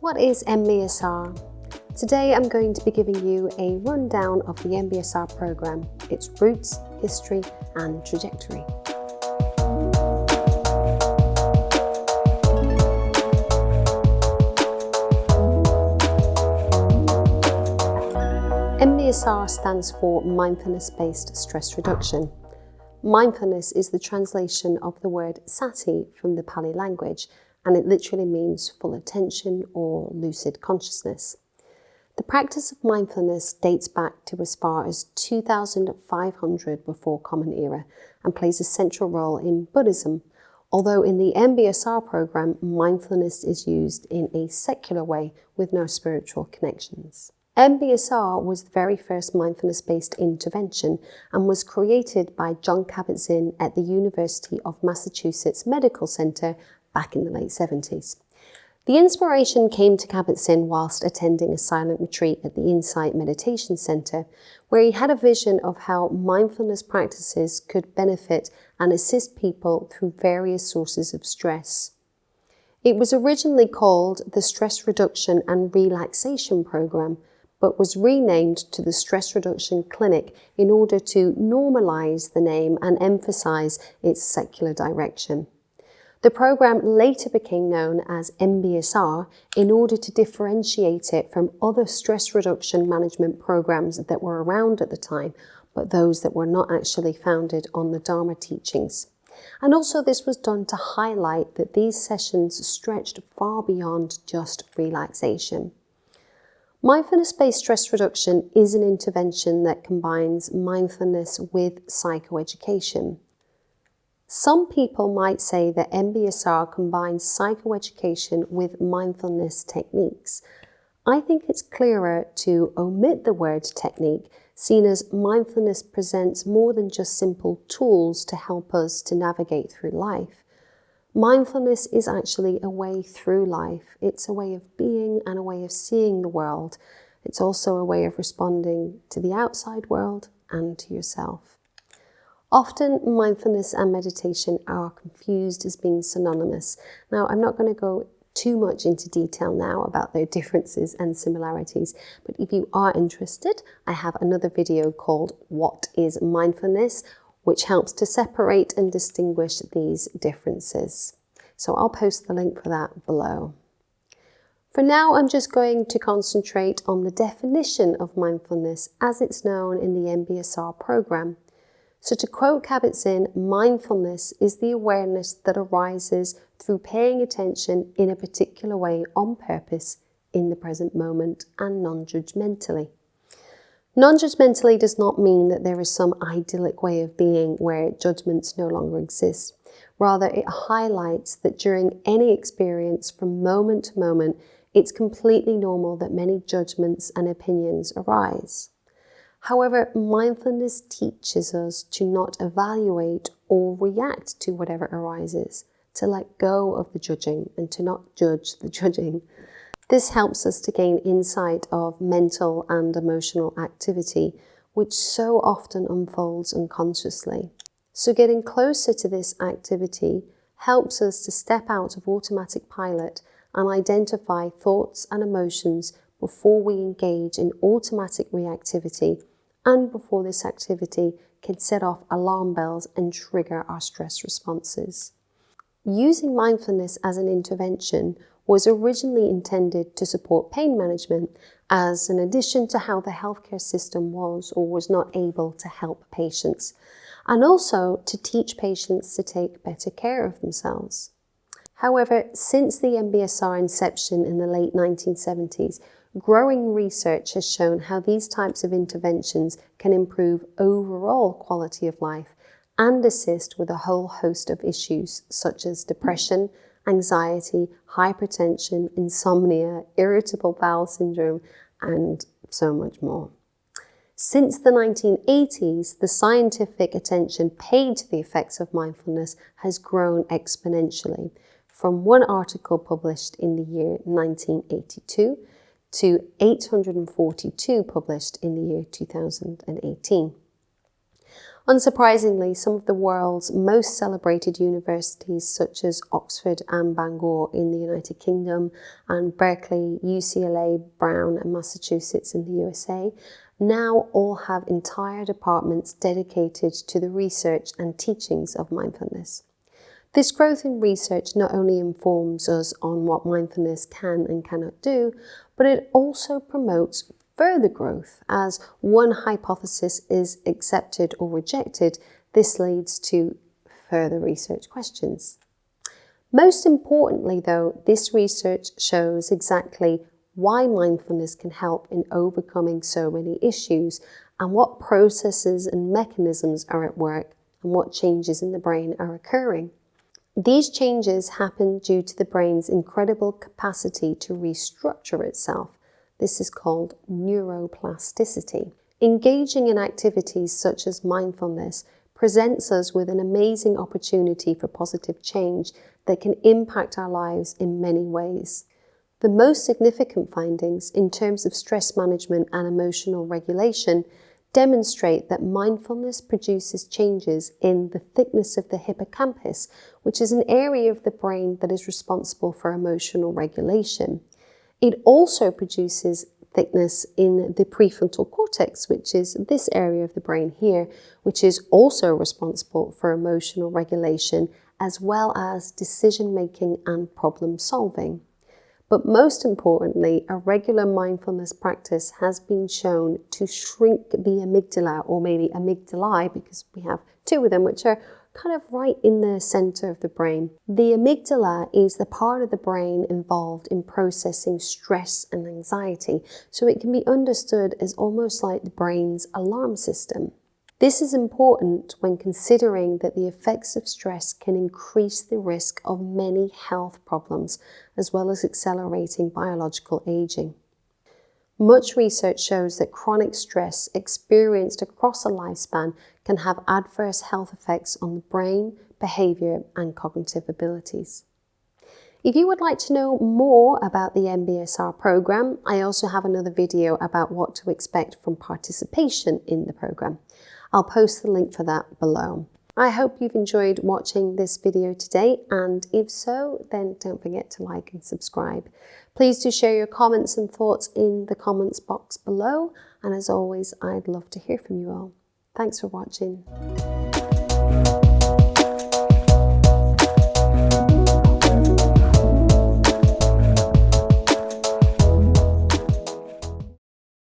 What is MBSR? Today I'm going to be giving you a rundown of the MBSR program, its roots, history and trajectory. MBSR stands for Mindfulness-Based Stress Reduction. Mindfulness is the translation of the word sati from the Pali language, and it literally means full attention or lucid consciousness. The practice of mindfulness dates back to as far as 2500 before Common Era and plays a central role in Buddhism, although in the MBSR program, mindfulness is used in a secular way with no spiritual connections. MBSR was the very first mindfulness-based intervention and was created by Jon Kabat-Zinn at the University of Massachusetts Medical Center back in the late 70s. The inspiration came to Kabat-Zinn whilst attending a silent retreat at the Insight Meditation Center, where he had a vision of how mindfulness practices could benefit and assist people through various sources of stress. It was originally called the Stress Reduction and Relaxation Program, but was renamed to the Stress Reduction Clinic in order to normalize the name and emphasize its secular direction. The program later became known as MBSR in order to differentiate it from other stress reduction management programs that were around at the time, but those that were not actually founded on the Dharma teachings. And also this was done to highlight that these sessions stretched far beyond just relaxation. Mindfulness-based stress reduction is an intervention that combines mindfulness with psychoeducation. Some people might say that MBSR combines psychoeducation with mindfulness techniques. I think it's clearer to omit the word technique, seen as mindfulness presents more than just simple tools to help us to navigate through life. Mindfulness is actually a way through life. It's a way of being and a way of seeing the world. It's also a way of responding to the outside world and to yourself. Often, mindfulness and meditation are confused as being synonymous. Now, I'm not going to go too much into detail now about their differences and similarities, but if you are interested, I have another video called What is Mindfulness?, which helps to separate and distinguish these differences. So I'll post the link for that below. For now, I'm just going to concentrate on the definition of mindfulness as it's known in the MBSR program. So to quote Kabat-Zinn, mindfulness is the awareness that arises through paying attention in a particular way on purpose in the present moment and non-judgmentally. Non-judgmentally does not mean that there is some idyllic way of being where judgments no longer exist. Rather, it highlights that during any experience from moment to moment, it's completely normal that many judgments and opinions arise. However, mindfulness teaches us to not evaluate or react to whatever arises, to let go of the judging and to not judge the judging. This helps us to gain insight of mental and emotional activity, which so often unfolds unconsciously. So getting closer to this activity helps us to step out of automatic pilot and identify thoughts and emotions before we engage in automatic reactivity and before this activity can set off alarm bells and trigger our stress responses. Using mindfulness as an intervention was originally intended to support pain management as an addition to how the healthcare system was or was not able to help patients, and also to teach patients to take better care of themselves. However, since the MBSR inception in the late 1970s, growing research has shown how these types of interventions can improve overall quality of life and assist with a whole host of issues such as depression, anxiety, hypertension, insomnia, irritable bowel syndrome, and so much more. Since the 1980s, the scientific attention paid to the effects of mindfulness has grown exponentially, from one article published in the year 1982 to 842 published in the year 2018. Unsurprisingly, some of the world's most celebrated universities, such as Oxford and Bangor in the United Kingdom, and Berkeley, UCLA, Brown, and Massachusetts in the USA, now all have entire departments dedicated to the research and teachings of mindfulness. This growth in research not only informs us on what mindfulness can and cannot do, but it also promotes further growth. As one hypothesis is accepted or rejected, this leads to further research questions. Most importantly, though, this research shows exactly why mindfulness can help in overcoming so many issues and what processes and mechanisms are at work and what changes in the brain are occurring. These changes happen due to the brain's incredible capacity to restructure itself. This is called neuroplasticity. Engaging in activities such as mindfulness presents us with an amazing opportunity for positive change that can impact our lives in many ways. The most significant findings in terms of stress management and emotional regulation demonstrate that mindfulness produces changes in the thickness of the hippocampus, which is an area of the brain that is responsible for emotional regulation. It also produces thickness in the prefrontal cortex, which is this area of the brain here, which is also responsible for emotional regulation, as well as decision-making and problem-solving. But most importantly, a regular mindfulness practice has been shown to shrink the amygdala, or maybe amygdalae, because we have two of them, which are kind of right in the center of the brain. The amygdala is the part of the brain involved in processing stress and anxiety, so it can be understood as almost like the brain's alarm system. This is important when considering that the effects of stress can increase the risk of many health problems, as well as accelerating biological aging. Much research shows that chronic stress experienced across a lifespan can have adverse health effects on the brain, behavior, and cognitive abilities. If you would like to know more about the MBSR program, I also have another video about what to expect from participation in the program. I'll post the link for that below. I hope you've enjoyed watching this video today, and if so, then don't forget to like and subscribe. Please do share your comments and thoughts in the comments box below, and as always, I'd love to hear from you all. Thanks for watching.